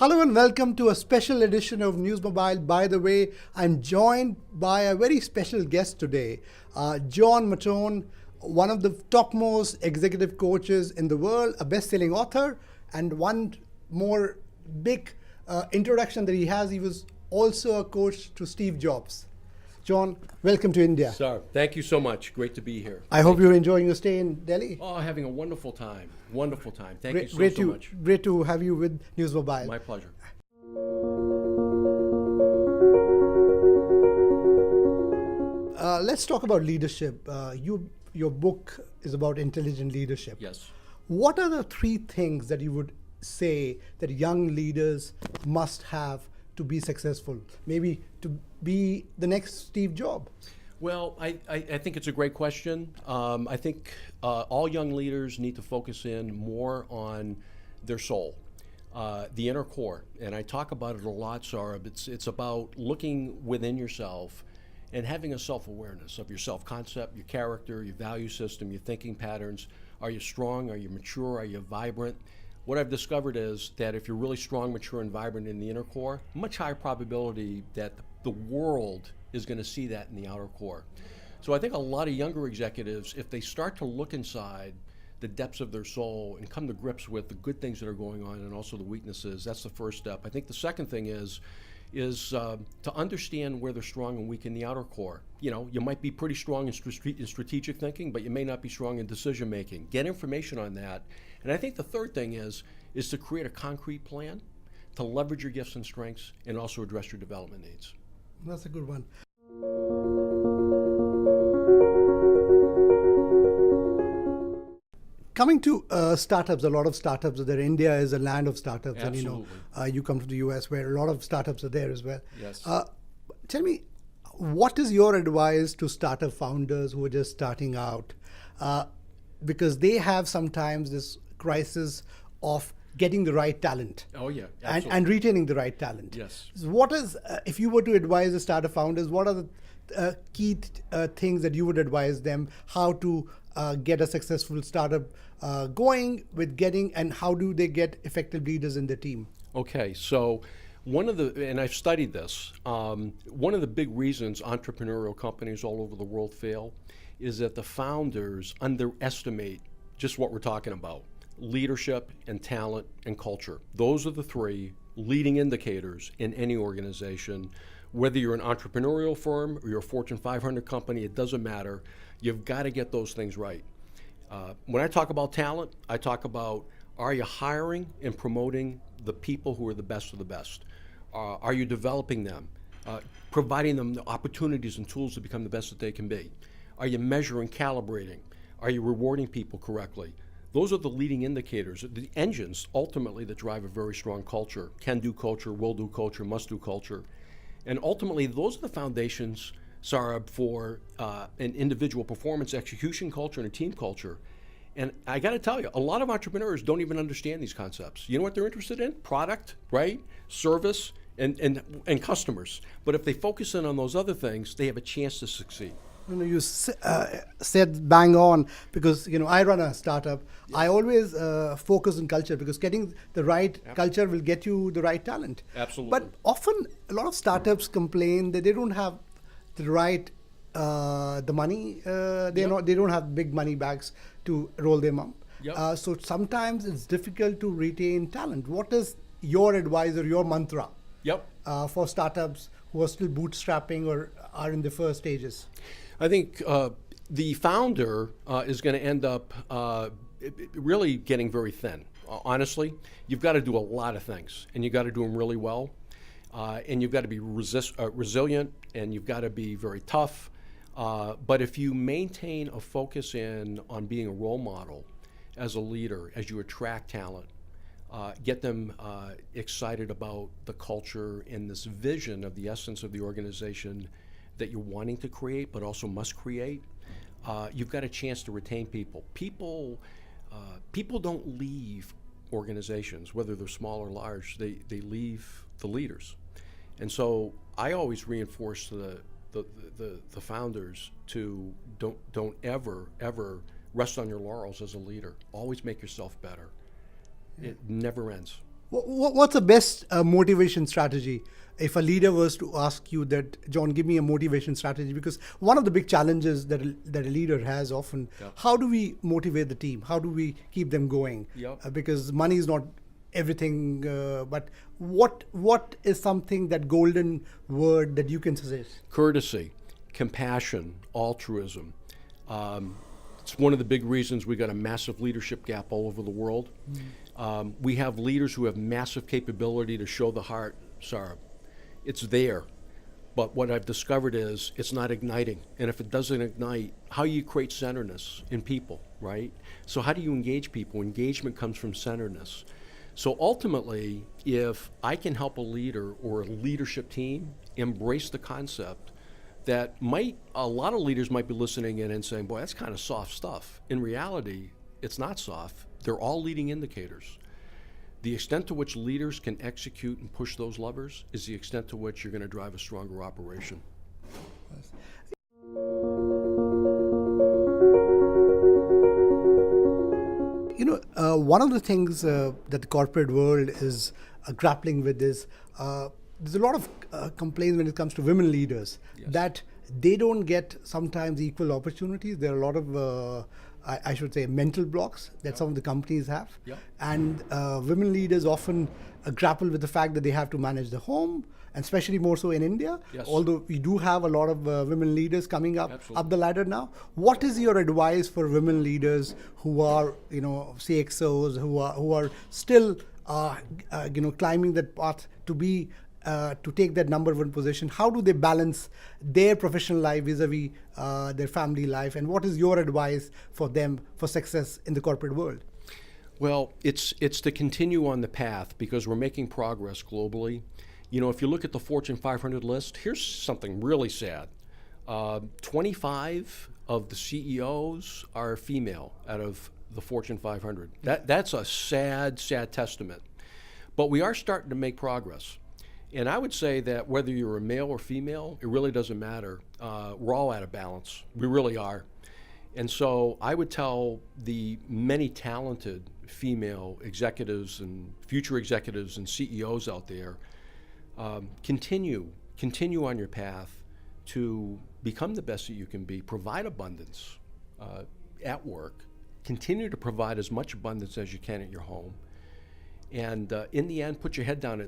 Hello and welcome to a special edition of NewsMobile By the Way. I'm joined by a very special guest today, JOHN MATTONE, one of the topmost executive coaches in the world, a best-selling author, and one more big introduction that he has, he was also a coach to Steve Jobs. John, welcome to India. Sir, thank you so much. Great to be here. I hope you're enjoying your stay in Delhi. Oh, having a wonderful time. Wonderful time. Thank you so much. Great to have you with NewsMobile. My pleasure. Let's talk about leadership. Your book is about intelligent leadership. Yes. What are the three things that you would say that young leaders must have to be successful? Maybe to be the next Steve Jobs? Well, I think it's a great question. I think all young leaders need to focus in more on their soul, the inner core. And I talk about it a lot, Saurabh. It's about looking within yourself and having a self-awareness of your self-concept, your character, your value system, your thinking patterns. Are you strong? Are you mature? Are you vibrant? What I've discovered is that if you're really strong, mature, and vibrant in the inner core, much higher probability that the world is going to see that in the outer core. So I think a lot of younger executives, if they start to look inside the depths of their soul and come to grips with the good things that are going on and also the weaknesses, that's the first step. I think the second thing is to understand where they're strong and weak in the outer core. You know, you might be pretty strong in strategic thinking, but you may not be strong in decision making. Get information on that. And I think the third thing is to create a concrete plan to leverage your gifts and strengths and also address your development needs. That's a good one. Coming to startups, a lot of startups are there. India is a land of startups. Absolutely. And you come to the US where a lot of startups are there as well. Yes. Tell me, what is your advice to startup founders who are just starting out? Because they have sometimes this crisis of getting the right talent. Oh yeah, and retaining the right talent. Yes. So what is, if you were to advise the startup founders, what are the key things that you would advise them how to get a successful startup going with getting, and how do they get effective leaders in their team? Okay, so one of the, and I've studied this, one of the big reasons entrepreneurial companies all over the world fail is that the founders underestimate just what we're talking about: leadership and talent and culture. Those are the three leading indicators in any organization. Whether you're an entrepreneurial firm or you're a Fortune 500 company, it doesn't matter. You've got to get those things right. When I talk about talent, I talk about, are you hiring and promoting the people who are the best of the best? Are you developing them, providing them the opportunities and tools to become the best that they can be? Are you measuring, calibrating? Are you rewarding people correctly? Those are the leading indicators, the engines ultimately that drive a very strong culture: can-do culture, will-do culture, must-do culture. And ultimately, those are the foundations, Saurabh, for an individual performance execution culture and a team culture. And I got to tell you, a lot of entrepreneurs don't even understand these concepts. You know what they're interested in? Product, right? Service, and customers. But if they focus in on those other things, they have a chance to succeed. You said bang on, because I run a startup. Yes. I always focus on culture, because getting the right culture will get you the right talent. Absolutely. But often a lot of startups complain that they don't have the right the money. They don't have big money bags to roll them up. Yep. So sometimes it's difficult to retain talent. What is your advice or your mantra? Yep. For startups who are still bootstrapping or are in the first stages? I think the founder is going to end up really getting very thin. Honestly, you've got to do a lot of things, and you've got to do them really well, and you've got to be resilient, and you've got to be very tough. But if you maintain a focus on being a role model as a leader, as you attract talent, get them excited about the culture and this vision of the essence of the organization that you're wanting to create, but also must create, you've got a chance to retain people. People don't leave organizations, whether they're small or large. They leave the leaders. And so I always reinforce the founders to don't ever rest on your laurels as a leader. Always make yourself better. It never ends. What's the best motivation strategy? If a leader was to ask you that, John, give me a motivation strategy, because one of the big challenges that a leader has often, how do we motivate the team? How do we keep them going? Because money is not everything, but what is something, that golden word that you can suggest? Courtesy, compassion, altruism. It's one of the big reasons we got a massive leadership gap all over the world. We have leaders who have massive capability to show the heart, Saurabh. It's there. But what I've discovered is it's not igniting. And if it doesn't ignite, how you create centeredness in people, right? So how do you engage people? Engagement comes from centeredness. So ultimately, if I can help a leader or a leadership team embrace the concept that a lot of leaders might be listening in and saying, boy, that's kind of soft stuff. In reality, it's not soft. They're all leading indicators. The extent to which leaders can execute and push those levers is the extent to which you're going to drive a stronger operation. One of the things that the corporate world is grappling with is there's a lot of complaints when it comes to women leaders, that they don't get sometimes equal opportunities. There are a lot of I should say mental blocks that some of the companies have, and women leaders often grapple with the fact that they have to manage the home, and especially more so in India. Although we do have a lot of women leaders coming up the ladder now. What is your advice for women leaders who are, CXOs, who are still climbing that path to be to take that number one position? How do they balance their professional life vis-a-vis their family life? And what is your advice for them for success in the corporate world? Well, it's to continue on the path, because we're making progress globally. If you look at the Fortune 500 list, here's something really sad. 25 of the CEOs are female out of the Fortune 500. That's a sad, sad testament. But we are starting to make progress. And I would say that whether you're a male or female, it really doesn't matter. We're all out of balance. We really are. And so I would tell the many talented female executives and future executives and CEOs out there, continue on your path to become the best that you can be. Provide abundance at work. Continue to provide as much abundance as you can at your home. And in the end, put your head down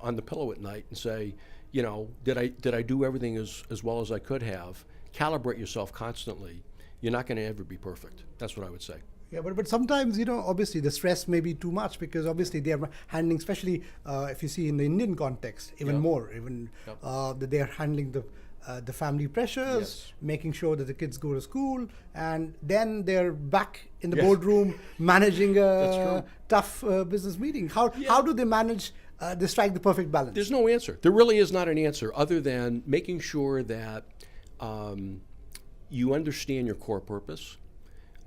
on the pillow at night and say, did I do everything as well as I could have? Calibrate yourself constantly. You're not going to ever be perfect. That's what I would say. Yeah, but sometimes, obviously the stress may be too much, because obviously they are handling, especially if you see in the Indian context, even more, that they are handling the family pressures, making sure that the kids go to school, and then they're back in the boardroom managing a tough business meeting. How do they manage, they strike the perfect balance? There's no answer. There really is not an answer, other than making sure that you understand your core purpose.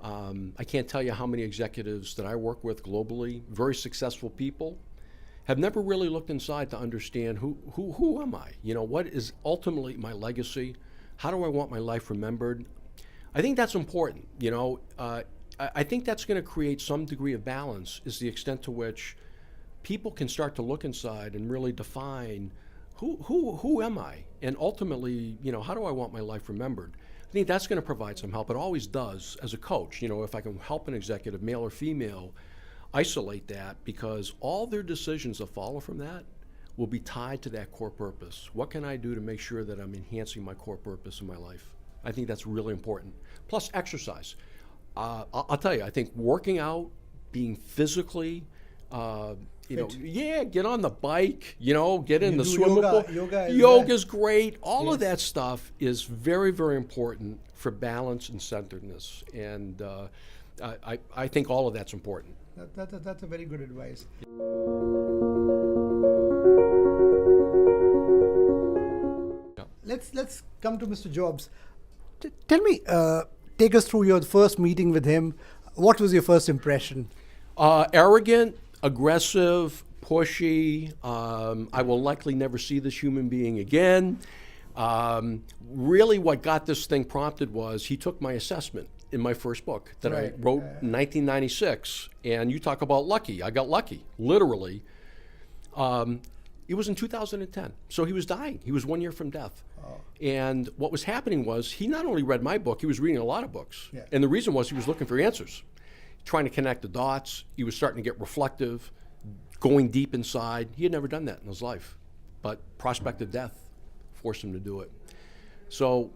I can't tell you how many executives that I work with globally, very successful people, have never really looked inside to understand who am I? What is ultimately my legacy? How do I want my life remembered? I think that's important. I think that's going to create some degree of balance, is the extent to which people can start to look inside and really define who am I? And ultimately, how do I want my life remembered? I think that's going to provide some help. It always does as a coach. If I can help an executive, male or female, isolate that, because all their decisions that follow from that will be tied to that core purpose. What can I do to make sure that I'm enhancing my core purpose in my life? I think that's really important. Plus exercise. I'll tell you, I think working out, being physically, get on the bike, get in the swimming pool. Yoga's great. All of that stuff is very, very important for balance and centeredness. And I think all of that's important. That's a very good advice. Let's come to Mr. Jobs. Tell me, take us through your first meeting with him. What was your first impression? Arrogant, aggressive, pushy. I will likely never see this human being again. Really what got this thing prompted was he took my assessment in my first book that I wrote in 1996. And you talk about lucky. I got lucky, literally. It was in 2010. So he was dying. He was 1 year from death. And what was happening was he not only read my book, he was reading a lot of books. Yeah. And the reason was he was looking for answers, trying to connect the dots. He was starting to get reflective, going deep inside. He had never done that in his life, but prospective death forced him to do it. So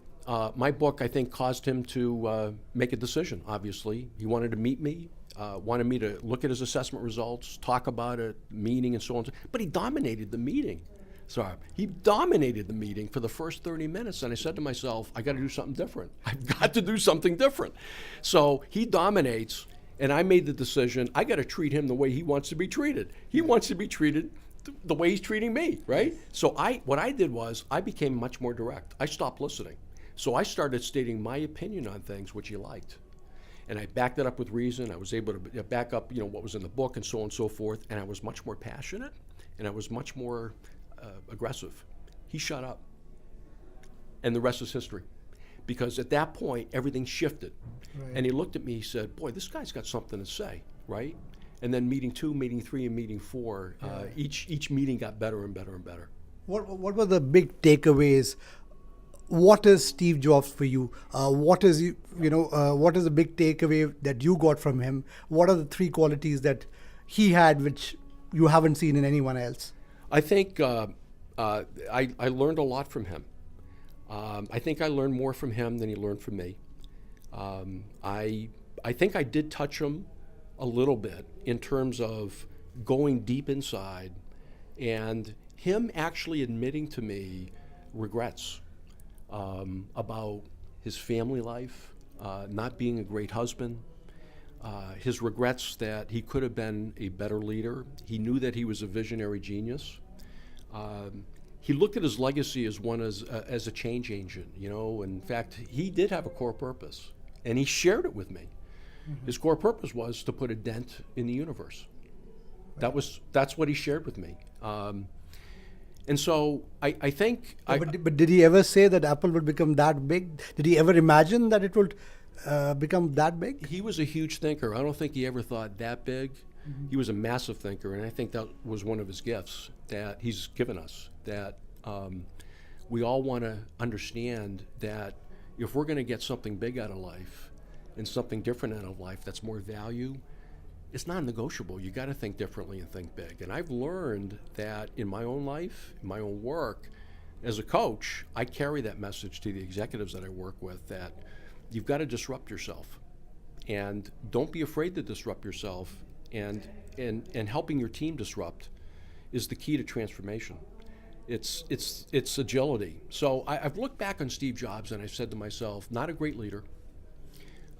my book, I think, caused him to make a decision, obviously. He wanted to meet me, wanted me to look at his assessment results, talk about it, meeting and so on. But he dominated the meeting. Sorry, he dominated the meeting for the first 30 minutes, and I said to myself, I got to do something different. I've got to do something different. So he dominates, and I made the decision, I got to treat him the way he wants to be treated. He wants to be treated the way he's treating me, right? So what I did was I became much more direct. I stopped listening. So I started stating my opinion on things which he liked. And I backed it up with reason. I was able to back up, what was in the book and so on and so forth. And I was much more passionate, and I was much more aggressive. He shut up. And the rest is history. Because at that point, everything shifted. Right. And he looked at me, he said, boy, this guy's got something to say, right? And then meeting 2, meeting 3, and meeting 4, each meeting got better and better and better. What were the big takeaways? What is Steve Jobs for you? What is what is the big takeaway that you got from him? What are the 3 qualities that he had which you haven't seen in anyone else? I think I learned a lot from him. I think I learned more from him than he learned from me. I think I did touch him a little bit in terms of going deep inside and him actually admitting to me regrets about his family life, not being a great husband, his regrets that he could have been a better leader. He knew that he was a visionary genius. He looked at his legacy as a change agent, In fact, he did have a core purpose, and he shared it with me. Mm-hmm. His core purpose was to put a dent in the universe. Right. That's what he shared with me. And so I think... But did he ever say that Apple would become that big? Did he ever imagine that it would become that big? He was a huge thinker. I don't think he ever thought that big. Mm-hmm. He was a massive thinker, and I think that was one of his gifts that he's given us, that we all want to understand that if we're going to get something big out of life and something different out of life that's more value, it's non-negotiable. You got to think differently and think big. And I've learned that in my own life, in my own work, as a coach, I carry that message to the executives that I work with, that you've got to disrupt yourself. And don't be afraid to disrupt yourself. And helping your team disrupt is the key to transformation. It's agility. So I've looked back on Steve Jobs and I've said to myself, not a great leader.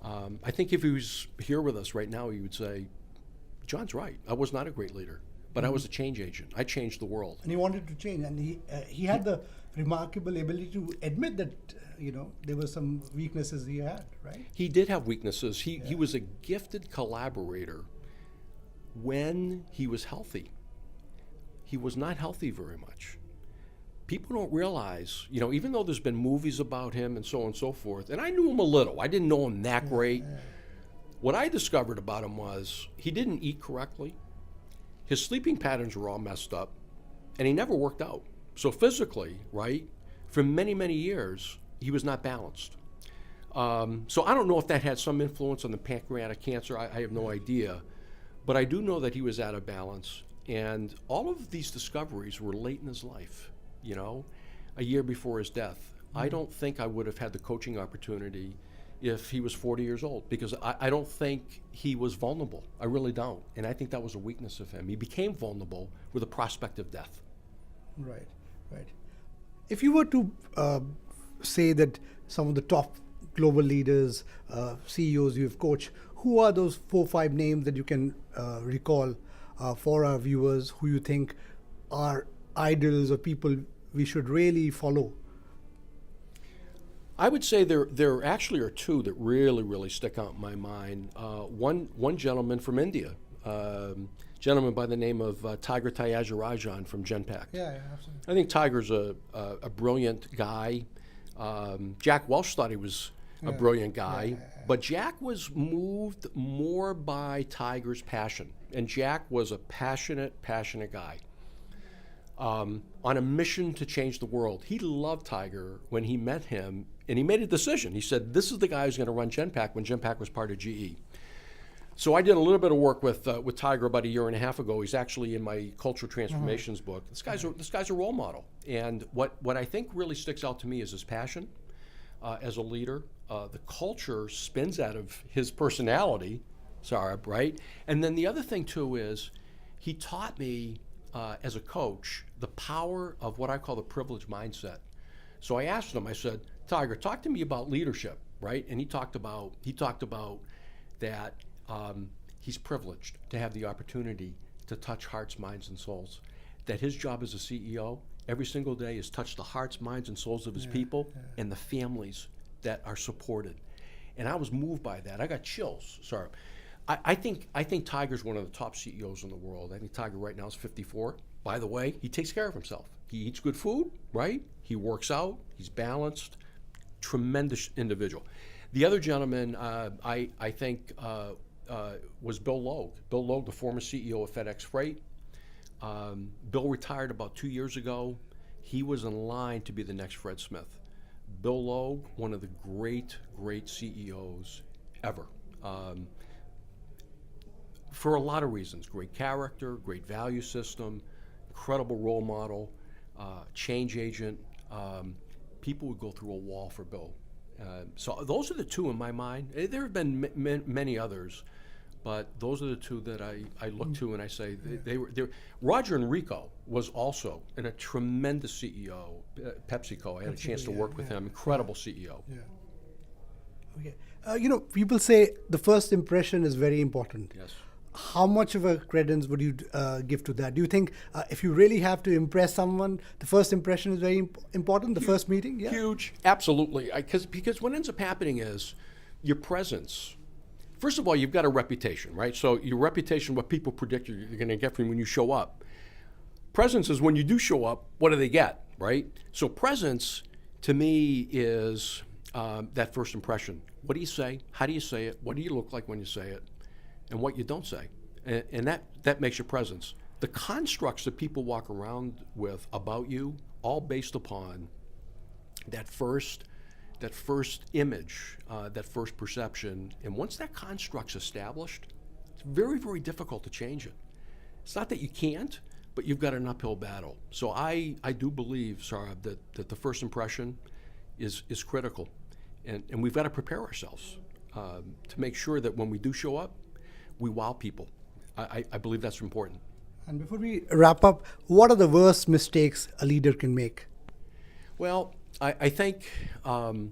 I think if he was here with us right now, he would say, John's right. I was not a great leader, but I was a change agent. I changed the world. And he wanted to change, and he had the remarkable ability to admit that there were some weaknesses he had, right? He did have weaknesses. He was a gifted collaborator when he was healthy. He was not healthy very much. People don't realize, even though there's been movies about him and so on and so forth, and I knew him a little. I didn't know him that great. What I discovered about him was he didn't eat correctly. His sleeping patterns were all messed up, and he never worked out. So physically, right, for many, many years, he was not balanced. So I don't know if that had some influence on the pancreatic cancer. I have no idea. But I do know that he was out of balance. And all of these discoveries were late in his life, a year before his death. Mm-hmm. I don't think I would have had the coaching opportunity if he was 40 years old, because I don't think he was vulnerable. I really don't. And I think that was a weakness of him. He became vulnerable with the prospect of death. Right. If you were to say that some of the top global leaders, CEOs you've coached, who are those 4 or 5 names that you can recall for our viewers who you think are idols or people we should really follow? I would say there actually are 2 that really, really stick out in my mind. One gentleman from India, gentleman by the name of Tiger Tyagarajan from Genpact. Yeah, absolutely. I think Tiger's a brilliant guy. Jack Welch thought he was a brilliant guy, but Jack was moved more by Tiger's passion, and Jack was a passionate guy. on a mission to change the world. He loved Tiger when he met him, and he made a decision. He said, this is the guy who's going to run Genpact when Genpact was part of GE. So I did a little bit of work with Tiger about a year and a half ago. He's actually in my Cultural Transformations book. This guy's a role model. And what I think really sticks out to me is his passion as a leader. The culture spins out of his personality, Saurabh, right? And then the other thing too is he taught me as a coach the power of what I call the privileged mindset. So I asked him, I said, Tiger, talk to me about leadership, right? And he talked about that he's privileged to have the opportunity to touch hearts, minds, and souls. That his job as a CEO every single day is touch the hearts, minds, and souls of his people and the families that are supported. And I was moved by that. I got chills. Sorry. I think Tiger's one of the top CEOs in the world. I think Tiger right now is 54. By the way, he takes care of himself. He eats good food, right? He works out. He's balanced. Tremendous individual. The other gentleman I think was Bill Lowe. Bill Lowe, the former CEO of FedEx Freight. Bill retired about 2 years ago. He was in line to be the next Fred Smith. Bill Lowe, one of the great CEOs ever. For a lot of reasons. Great character, great value system, incredible role model, change agent. People would go through a wall for Bill. So those are the two in my mind. There have been many others, but those are the two that I look to and I say they were. Roger Enrico was also a tremendous CEO, PepsiCo. I had a chance to work with him. Incredible CEO. Yeah. Okay. People say the first impression is very important. Yes. How much of a credence would you give to that? Do you think if you really have to impress someone, the first impression is very important, the first meeting? Yeah. Huge, absolutely. Because what ends up happening is your presence. First of all, you've got a reputation, right? So your reputation, what people predict you're going to get from when you show up. Presence is when you do show up, what do they get, right? So presence, to me, is that first impression. What do you say? How do you say it? What do you look like when you say it? And what you don't say. And that makes your presence. The constructs that people walk around with about you, all based upon that first image, that first perception. And once that construct's established, it's very, very difficult to change it. It's not that you can't, but you've got an uphill battle. So I do believe, Saurabh, that the first impression is critical. And we've got to prepare ourselves to make sure that when we do show up, we wow people. I believe that's important. And before we wrap up, what are the worst mistakes a leader can make? Well, I think, to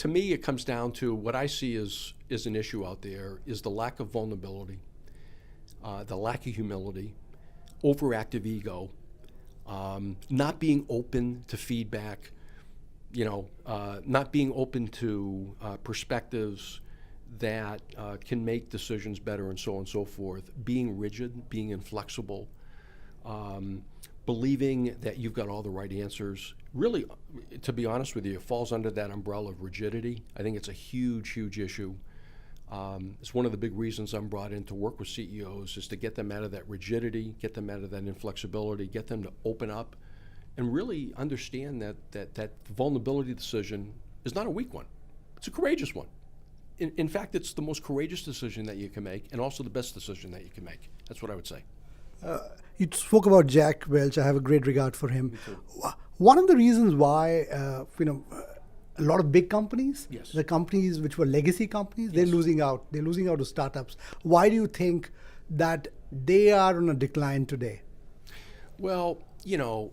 me it comes down to what I see is an issue out there is the lack of vulnerability, the lack of humility, overactive ego, not being open to feedback, not being open to perspectives that can make decisions better and so on and so forth, being rigid, being inflexible, believing that you've got all the right answers. Really, to be honest with you, it falls under that umbrella of rigidity. I think it's a huge, huge issue. It's one of the big reasons I'm brought in to work with CEOs is to get them out of that rigidity, get them out of that inflexibility, get them to open up and really understand that vulnerability decision is not a weak one. It's a courageous one. In fact, it's the most courageous decision that you can make and also the best decision that you can make. That's what I would say. You spoke about Jack Welch. I have a great regard for him. Me too. One of the reasons why, a lot of big companies, Yes. the companies which were legacy companies, they're Yes. losing out. They're losing out to startups. Why do you think that they are on a decline today? Well,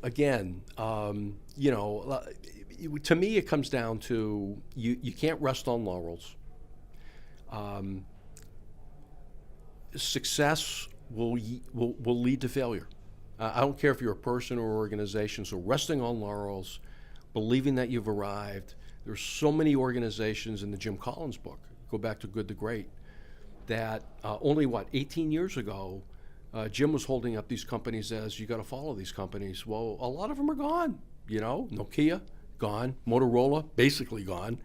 again, to me it comes down to you can't rest on laurels. Success will lead to failure. I don't care if you're a person or organization. So resting on laurels, believing that you've arrived. There's so many organizations in the Jim Collins book, go back to Good to Great, that only 18 years ago, Jim was holding up these companies as you got to follow these companies. Well, a lot of them are gone. Nokia, gone. Motorola, basically gone.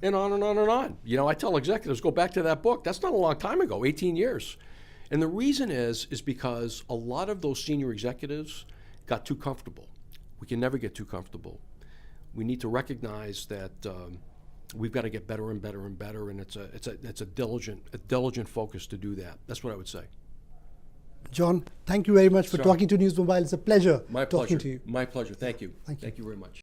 And on and on and on. I tell executives, go back to that book. That's not a long time ago, 18 years. And the reason is because a lot of those senior executives got too comfortable. We can never get too comfortable. We need to recognize that we've got to get better and better and better, and it's a diligent focus to do that. That's what I would say. John, thank you very much for Sure. talking to News Mobile. It's a pleasure My talking pleasure. to you. My pleasure. Thank you. Thank you. Thank you very much.